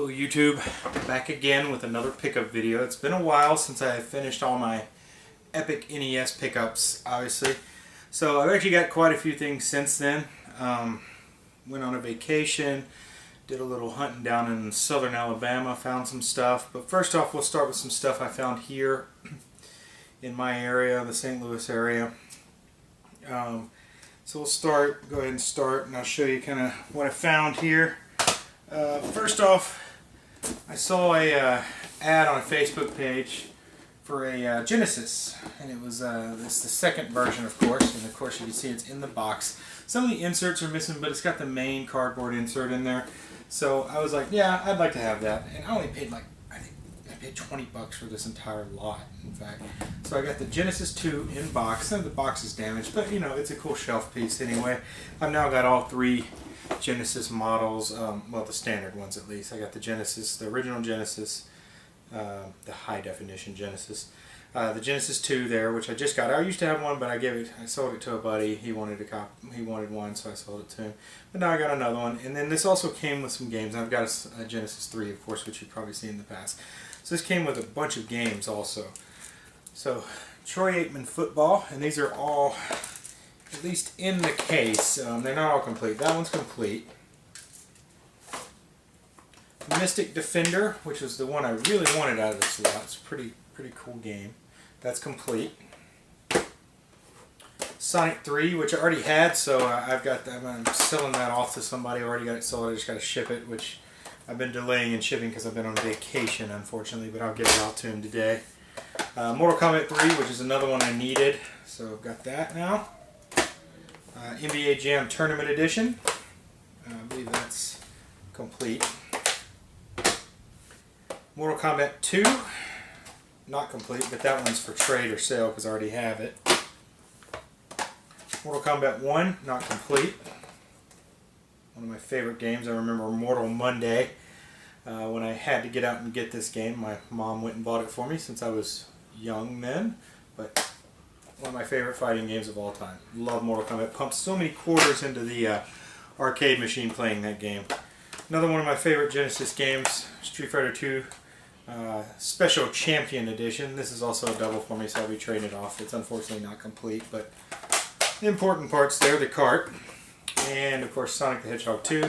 Hello YouTube, back again with another pickup video. It's been a while since I finished all my epic NES pickups, obviously. So I've actually got quite a few things since then. Went on a vacation, did a little hunting down in southern Alabama, found some stuff. But first off, we'll start with some stuff I found here in my area, the St. Louis area. So we'll go ahead and start, and I'll show you kind of what I found here. First off, I saw a ad on a Facebook page for a Genesis, and it was it's the second version, of course, and of course you can see it's in the box. Some of the inserts are missing, but it's got the main cardboard insert in there. So I was like, yeah, I'd like to have that, and I only paid I think I paid 20 bucks for this entire lot, in fact. So I got the Genesis 2 in box. Some of the box is damaged, but you know, it's a cool shelf piece anyway. I've now got all three Genesis models, well, the standard ones at least. I got the Genesis, the original Genesis, the high definition Genesis, the Genesis 2 there, which I just got. I used to have one, but I sold it to a buddy. He wanted one, so I sold it to him. But now I got another one, and then this also came with some games. I've got a Genesis 3, of course, which you've probably seen in the past. So this came with a bunch of games also. So Troy Aikman football, and these are all, at least in the case, they're not all complete. That one's complete. Mystic Defender, which was the one I really wanted out of this lot. It's a pretty cool game. That's complete. Sonic 3, which I already had, so I'm selling that off to somebody. I already got it sold. I just got to ship it, which I've been delaying in shipping because I've been on vacation, unfortunately, but I'll get it out to him today. Mortal Kombat 3, which is another one I needed, so I've got that now. NBA Jam Tournament Edition. I believe that's complete. Mortal Kombat 2. Not complete, but that one's for trade or sale because I already have it. Mortal Kombat 1. Not complete. One of my favorite games. I remember Mortal Monday. When I had to get out and get this game, my mom went and bought it for me since I was young then. But one of my favorite fighting games of all time. Love Mortal Kombat. Pumped so many quarters into the arcade machine playing that game. Another one of my favorite Genesis games, Street Fighter 2 Special Champion Edition. This is also a double for me, so I'll be trading it off. It's unfortunately not complete, but the important parts there, the cart. And of course Sonic the Hedgehog 2,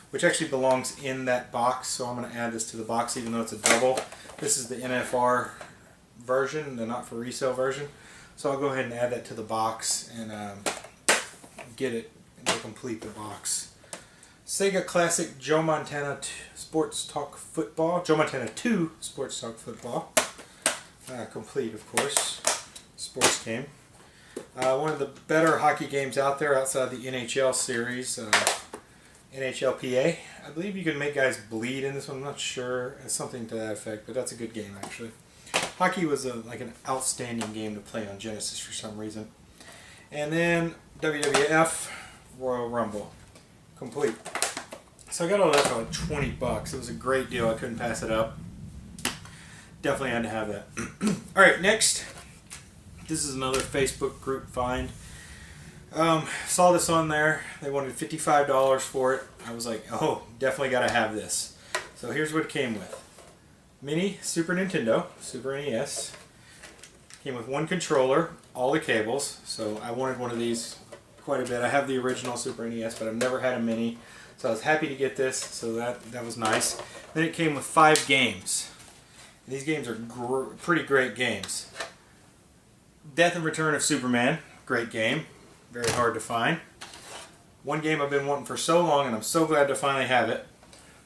which actually belongs in that box, so I'm going to add this to the box even though it's a double. This is the NFR version, the not for resale version. So I'll go ahead and add that to the box and get it to complete the box. Sega Classic Joe Montana Sports Talk Football. Joe Montana 2 Sports Talk Football. Complete, of course. Sports game. One of the better hockey games out there outside the NHL series. NHLPA. I believe you can make guys bleed in this one. I'm not sure. It's something to that effect, but that's a good game actually. Hockey was like an outstanding game to play on Genesis for some reason. And then WWF Royal Rumble. Complete. So I got all that for like 20 bucks. It was a great deal. I couldn't pass it up. Definitely had to have that. Alright, next. This is another Facebook group find. Saw this on there. They wanted $55 for it. I was like, oh, definitely got to have this. So here's what it came with. Mini Super Nintendo, Super NES. Came with one controller, all the cables. So I wanted one of these quite a bit. I have the original Super NES, but I've never had a mini. So I was happy to get this, so that was nice. Then it came with 5 games. And these games are pretty great games. Death and Return of Superman, great game. Very hard to find. One game I've been wanting for so long, and I'm so glad to finally have it.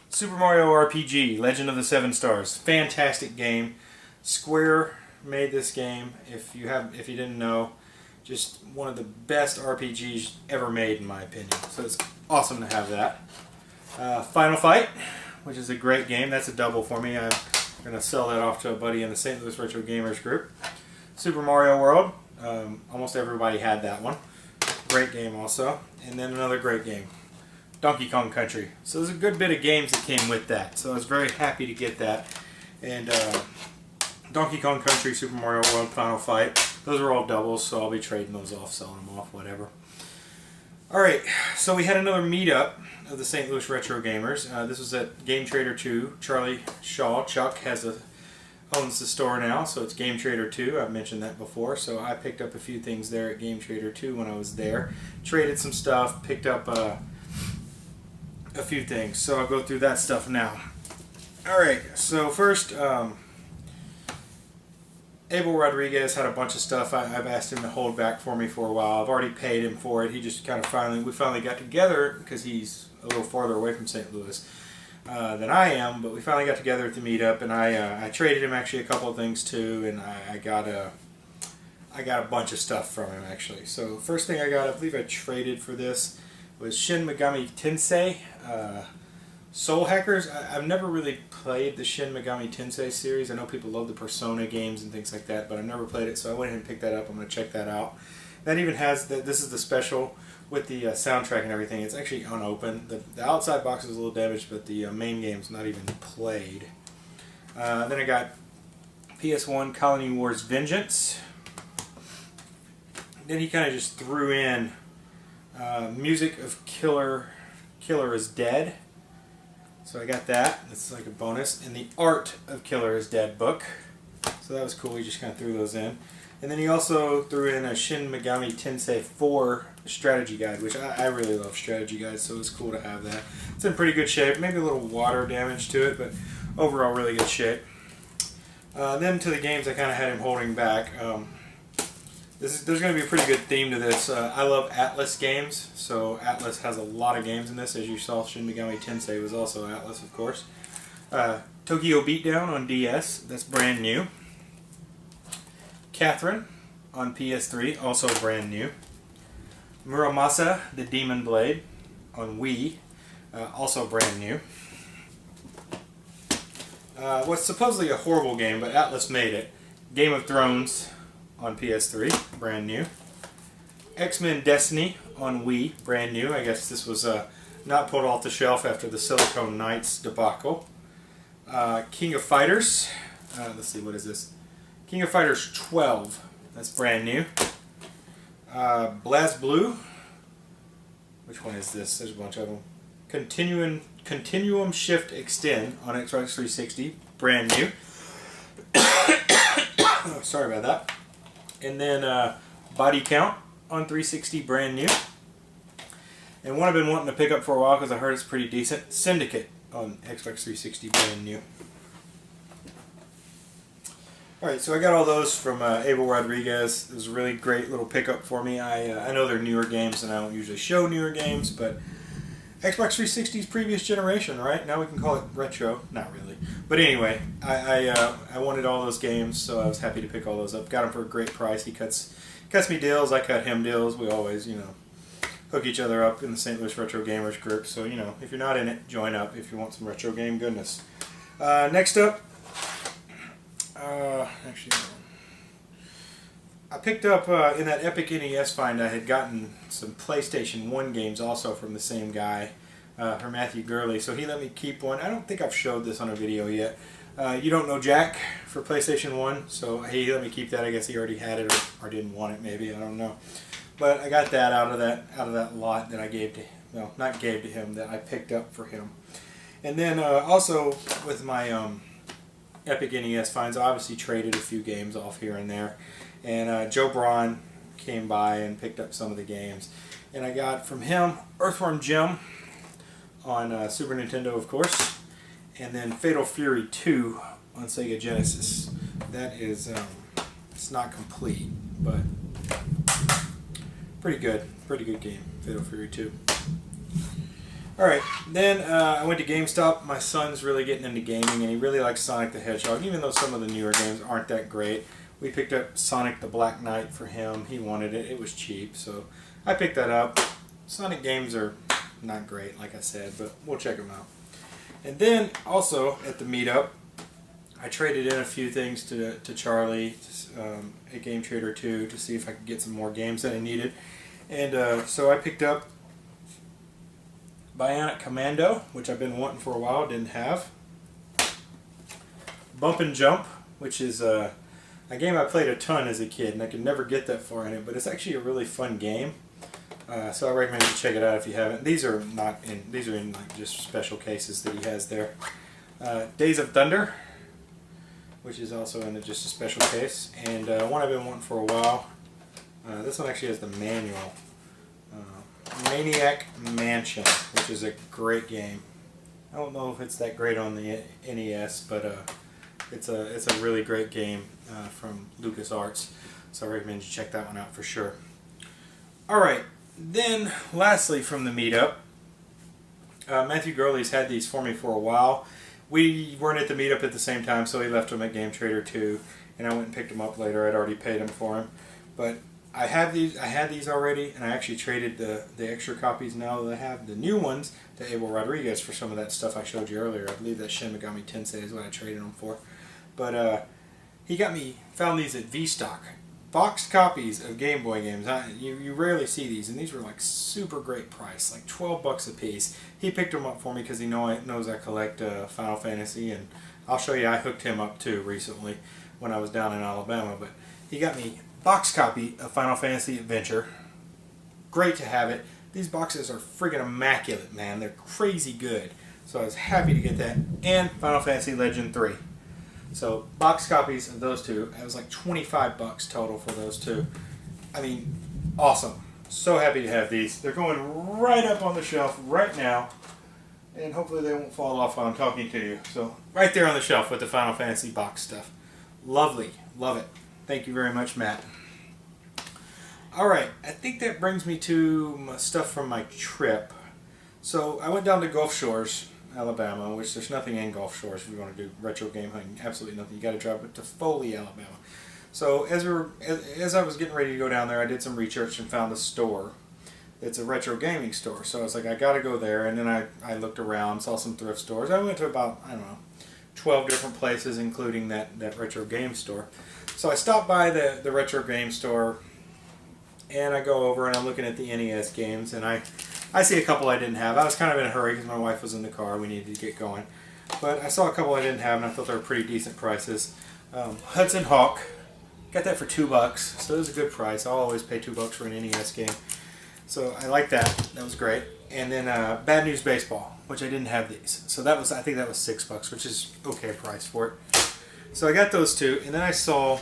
Super Mario RPG, Legend of the Seven Stars. Fantastic game. Square made this game. If you didn't know, just one of the best RPGs ever made in my opinion. So it's awesome to have that. Final Fight, which is a great game. That's a double for me. I'm going to sell that off to a buddy in the St. Louis Retro Gamers group. Super Mario World. Almost everybody had that one. Great game also. And then another great game. Donkey Kong Country. So there's a good bit of games that came with that. So I was very happy to get that. And Donkey Kong Country, Super Mario World, Final Fight. Those are all doubles, so I'll be trading those off, selling them off, whatever. Alright, so we had another meetup of the St. Louis Retro Gamers. This was at Game Trader 2. Charlie Shaw, Chuck, owns the store now, so it's Game Trader 2. I've mentioned that before, so I picked up a few things there at Game Trader 2 when I was there. Traded some stuff, picked up a few things, so I'll go through that stuff now. Alright, so first, Abel Rodriguez had a bunch of stuff I've asked him to hold back for me for a while. I've already paid him for it. He just kind of we finally got together because he's a little farther away from St. Louis than I am, but we finally got together at the meetup, and I traded him actually a couple of things too, and I got a bunch of stuff from him actually. So first thing I got, I believe I traded for this, was Shin Megami Tensei Soul Hackers. I've never really played the Shin Megami Tensei series. I know people love the Persona games and things like that, but I've never played it, so I went ahead and picked that up. I'm going to check that out. That even has, this is the special with the soundtrack and everything. It's actually unopened. The outside box is a little damaged, but the main game's not even played. Then I got PS1 Colony Wars Vengeance. Then he kind of just threw in Music of Killer is Dead. So I got that. That's like a bonus. And the Art of Killer is Dead book. So that was cool. He just kind of threw those in. And then he also threw in a Shin Megami Tensei 4 strategy guide, which I really love strategy guides, so it was cool to have that. It's in pretty good shape. Maybe a little water damage to it, but overall really good shape. Then to the games I kind of had him holding back. There's going to be a pretty good theme to this. I love Atlas games, so Atlas has a lot of games in this. As you saw, Shin Megami Tensei was also Atlas, of course. Tokyo Beatdown on DS, that's brand new. Catherine on PS3, also brand new. Muramasa, the Demon Blade on Wii, also brand new. What's supposedly a horrible game, but Atlas made it. Game of Thrones on PS3, brand new. X-Men Destiny on Wii, brand new. I guess this was not pulled off the shelf after the Silicon Knights debacle. King of Fighters, let's see, what is this? King of Fighters 12, that's brand new. Blast Blue, which one is this? There's a bunch of them. Continuum Shift Extend on Xbox 360, brand new. Oh, sorry about that. And then Body Count on 360, brand new. And one I've been wanting to pick up for a while because I heard it's pretty decent, Syndicate on Xbox 360, brand new. Alright, so I got all those from Abel Rodriguez. It was a really great little pickup for me. I know they're newer games and I don't usually show newer games, but Xbox 360's previous generation, right? Now we can call it retro. Not really. But anyway, I wanted all those games, so I was happy to pick all those up. Got them for a great price. He cuts me deals, I cut him deals. We always, hook each other up in the St. Louis Retro Gamers group. So, if you're not in it, join up if you want some retro game goodness. Next up, actually, I picked up in that Epic NES find, I had gotten some PlayStation 1 games also from the same guy, from Matthew Gurley, so he let me keep one. I don't think I've showed this on a video yet. You Don't Know Jack for PlayStation 1, so he let me keep that. I guess he already had it or didn't want it, maybe, I don't know. But I got that out of that lot that I gave to, well, not gave to him, that I picked up for him. And then also with my Epic NES finds, I obviously traded a few games off here and there. And Joe Braun came by and picked up some of the games. And I got from him Earthworm Jim on Super Nintendo, of course. And then Fatal Fury 2 on Sega Genesis. That is, it's not complete, but pretty good game, Fatal Fury 2. Alright, then I went to GameStop. My son's really getting into gaming, and he really likes Sonic the Hedgehog, even though some of the newer games aren't that great. We picked up Sonic the Black Knight for him. He wanted it. It was cheap, so I picked that up. Sonic games are not great, like I said, but we'll check them out. And then, also, at the meetup, I traded in a few things to Charlie at Game Trader 2 to see if I could get some more games that I needed. And so I picked up Bionic Commando, which I've been wanting for a while, didn't have. Bump and Jump, which is a game I played a ton as a kid, and I could never get that far in it, but it's actually a really fun game. So I recommend you check it out if you haven't. These are not in. These are in like just special cases that he has there. Days of Thunder, which is also in just a special case, and one I've been wanting for a while. This one actually has the manual. Maniac Mansion, which is a great game. I don't know if it's that great on the NES, but it's a really great game from LucasArts. So I recommend you check that one out for sure. All right. Then, lastly, from the meetup, Matthew Gurley's had these for me for a while. We weren't at the meetup at the same time, so he left them at Game Trader 2, and I went and picked them up later. I'd already paid him for them, but I have these. I had these already, and I actually traded the extra copies now that I have the new ones to Abel Rodriguez for some of that stuff I showed you earlier. I believe that Shin Megami Tensei is what I traded them for, but he found these at V-Stock. Boxed copies of Game Boy games. You rarely see these, and these were like super great price, like $12 a piece. He picked them up for me because he knows I collect Final Fantasy, and I'll show you I hooked him up too recently when I was down in Alabama. But he got me boxed copy of Final Fantasy Adventure. Great to have it. These boxes are friggin' immaculate, man. They're crazy good. So I was happy to get that, and Final Fantasy Legend 3. So, box copies of those two. It was like $25 total for those two. I mean, awesome. So happy to have these. They're going right up on the shelf right now. And hopefully they won't fall off while I'm talking to you. So, right there on the shelf with the Final Fantasy box stuff. Lovely. Love it. Thank you very much, Matt. Alright, I think that brings me to my stuff from my trip. So, I went down to Gulf Shores, Alabama, which there's nothing in Gulf Shores if you want to do retro game hunting. Absolutely nothing. You got to drive it to Foley, Alabama. So as I was getting ready to go down there, I did some research and found a store. It's a retro gaming store. So I was like, I got to go there. And then I looked around, saw some thrift stores. I went to about, I don't know, 12 different places, including that retro game store. So I stopped by the retro game store, and I go over and I'm looking at the NES games, and I see a couple I didn't have. I was kind of in a hurry because my wife was in the car. We needed to get going. But I saw a couple I didn't have, and I thought they were pretty decent prices. Hudson Hawk. Got that for $2. So it was a good price. I'll always pay $2 for an NES game. So I like that. That was great. And then Bad News Baseball, which I didn't have these. So I think that was $6, which is okay price for it. So I got those two. And then I saw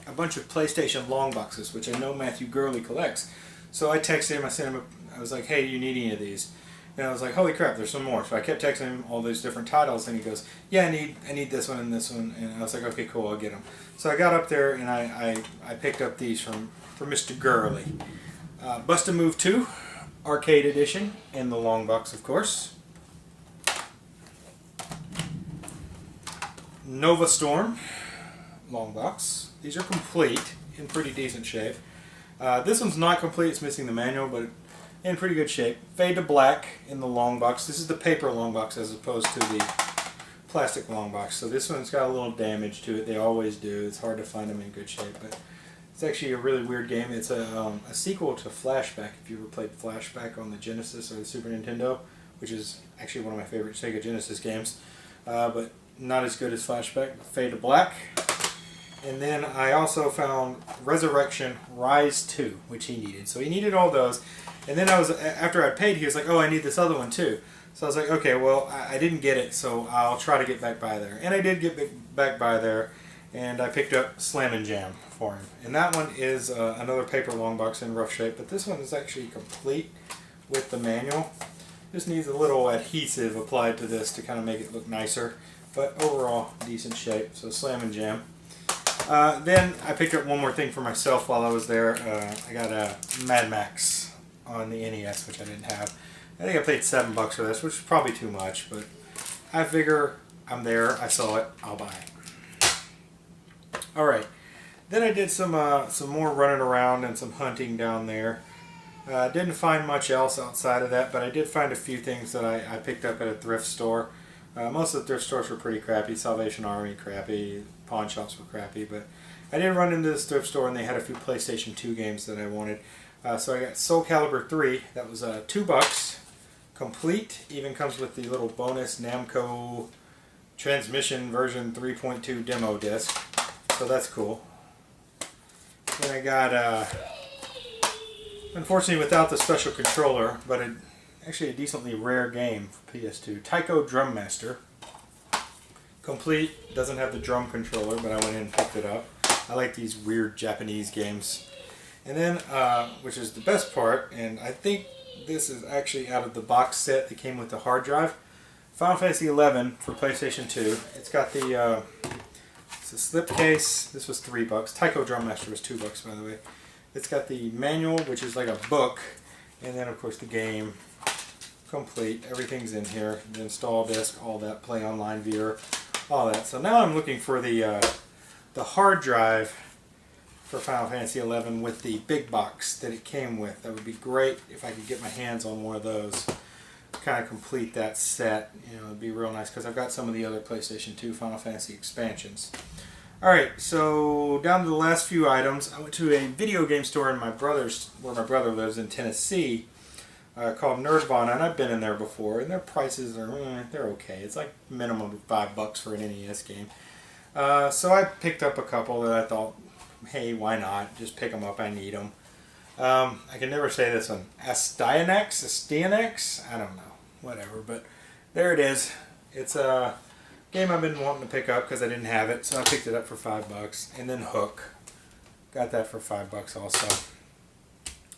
a bunch of PlayStation long boxes, which I know Matthew Gurley collects. So I texted him, I was like, hey, do you need any of these? And I was like, holy crap, there's some more. So I kept texting him all these different titles, and he goes, yeah, I need this one and this one. And I was like, okay, cool, I'll get them. So I got up there, and I picked up these from Mr. Gurley. Bust-A-Move 2, Arcade Edition, in the long box, of course. Nova Storm, long box. These are complete, in pretty decent shape. This one's not complete, it's missing the manual, but in pretty good shape. Fade to Black in the long box. This is the paper long box as opposed to the plastic long box. So this one's got a little damage to it. They always do. It's hard to find them in good shape, but it's actually a really weird game. It's a sequel to Flashback, if you ever played Flashback on the Genesis or the Super Nintendo, which is actually one of my favorite Sega Genesis games, but not as good as Flashback. Fade to Black. And then I also found Resurrection Rise 2, which he needed. So he needed all those. And then after I paid, he was like, oh, I need this other one too. So I was like, okay, well, I didn't get it, so I'll try to get back by there. And I did get back by there, and I picked up Slam and Jam for him. And that one is another paper long box in rough shape, but this one is actually complete with the manual. Just needs a little adhesive applied to this to kind of make it look nicer. But overall, decent shape. So Slam and Jam. Then I picked up one more thing for myself while I was there. I got a Mad Max on the NES, which I didn't have. I think I paid $7 for this, which is probably too much, but I figure I'm there, I saw it, I'll buy it. Alright, then I did some more running around and some hunting down there. Didn't find much else outside of that, but I did find a few things that I picked up at a thrift store. Most of the thrift stores were pretty crappy. Salvation Army, crappy. Pawn shops were crappy. But I did run into this thrift store, and they had a few PlayStation 2 games that I wanted. So I got Soul Calibur 3. That was $2. Complete. Even comes with the little bonus Namco Transmission version 3.2 demo disc. So that's cool. Then I got Unfortunately without the special controller, but actually a decently rare game for PS2. Taiko Drum Master. Complete, doesn't have the drum controller, but I went in and picked it up. I like these weird Japanese games. And then, which is the best part, and I think this is actually out of the box set that came with the hard drive, Final Fantasy XI for PlayStation 2. It's got the, it's a slipcase. This was $3. Taiko Drum Master was $2, by the way. It's got the manual, which is like a book, and then of course the game complete. Everything's in here. The install disc, all that, play online viewer, all that. So now I'm looking for the hard drive for Final Fantasy XI with the big box that it came with. That would be great if I could get my hands on one of those. Kind of complete that set. You know, it'd be real nice because I've got some of the other PlayStation 2 Final Fantasy expansions. Alright, so down to the last few items. I went to a video game store in where my brother lives in Tennessee, called Nerdvana, and I've been in there before, and their prices are, they're okay. It's like minimum of $5 for an NES game. So I picked up a couple that I thought, hey, why not? Just pick them up, I need them. I can never say this one. Astyanax? I don't know. Whatever, but there it is. It's a game I've been wanting to pick up because I didn't have it, so I picked it up for $5. And then Hook. Got that for $5 also.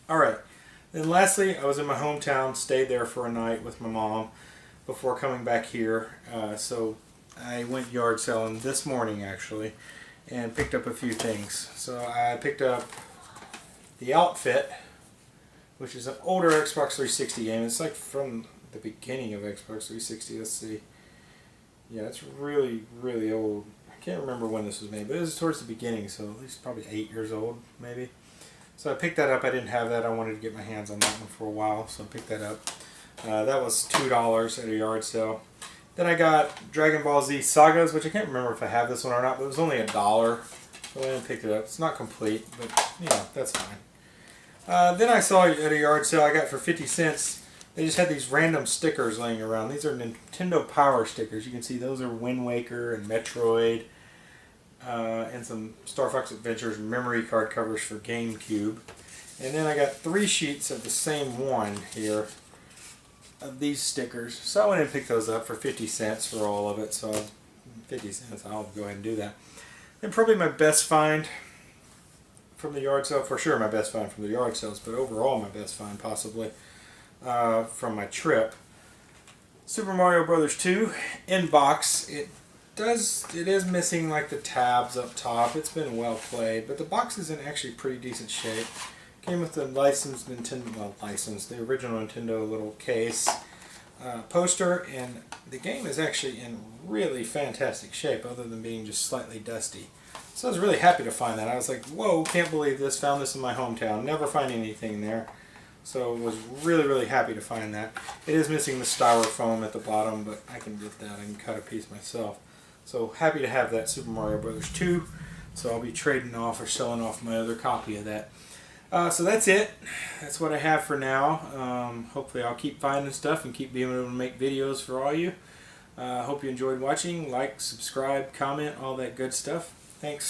Alright. Then lastly, I was in my hometown, stayed there for a night with my mom before coming back here. So I went yard selling this morning actually and picked up a few things. So I picked up the Outfit, which is an older Xbox 360 game. It's like from the beginning of Xbox 360. Let's see. Yeah, it's really, really old. I can't remember when this was made, but it was towards the beginning, so at least probably 8 years old, maybe. So I picked that up. I didn't have that. I wanted to get my hands on that one for a while, so I picked that up. That was $2 at a yard sale. Then I got Dragon Ball Z Sagas, which I can't remember if I have this one or not, but it was only $1. So I went and picked it up. It's not complete, but you know, that's fine. Then I saw at a yard sale I got for 50 cents. They just had these random stickers laying around. These are Nintendo Power stickers. You can see those are Wind Waker and Metroid, and some Star Fox Adventures memory card covers for GameCube. And then I got 3 sheets of the same one here of these stickers. So I went and picked those up for 50 cents for all of it. So 50 cents, I'll go ahead and do that. And probably my best find from the yard sale, for sure my best find from the yard sales, but overall my best find possibly from my trip. Super Mario Brothers 2 in box. It is missing like the tabs up top. It's been well played, but the box is in actually pretty decent shape. Came with the licensed Nintendo, well, the original Nintendo little case, poster, and the game is actually in really fantastic shape other than being just slightly dusty. So I was really happy to find that. I was like, whoa, can't believe this. Found this in my hometown. Never find anything there. So I was really, really happy to find that. It is missing the styrofoam at the bottom, but I can get that. I can cut a piece myself. So happy to have that Super Mario Brothers 2. So I'll be trading off or selling off my other copy of that. So that's it. That's what I have for now. Hopefully I'll keep finding stuff and keep being able to make videos for all you. Hope you enjoyed watching. Like, subscribe, comment, all that good stuff. Thanks.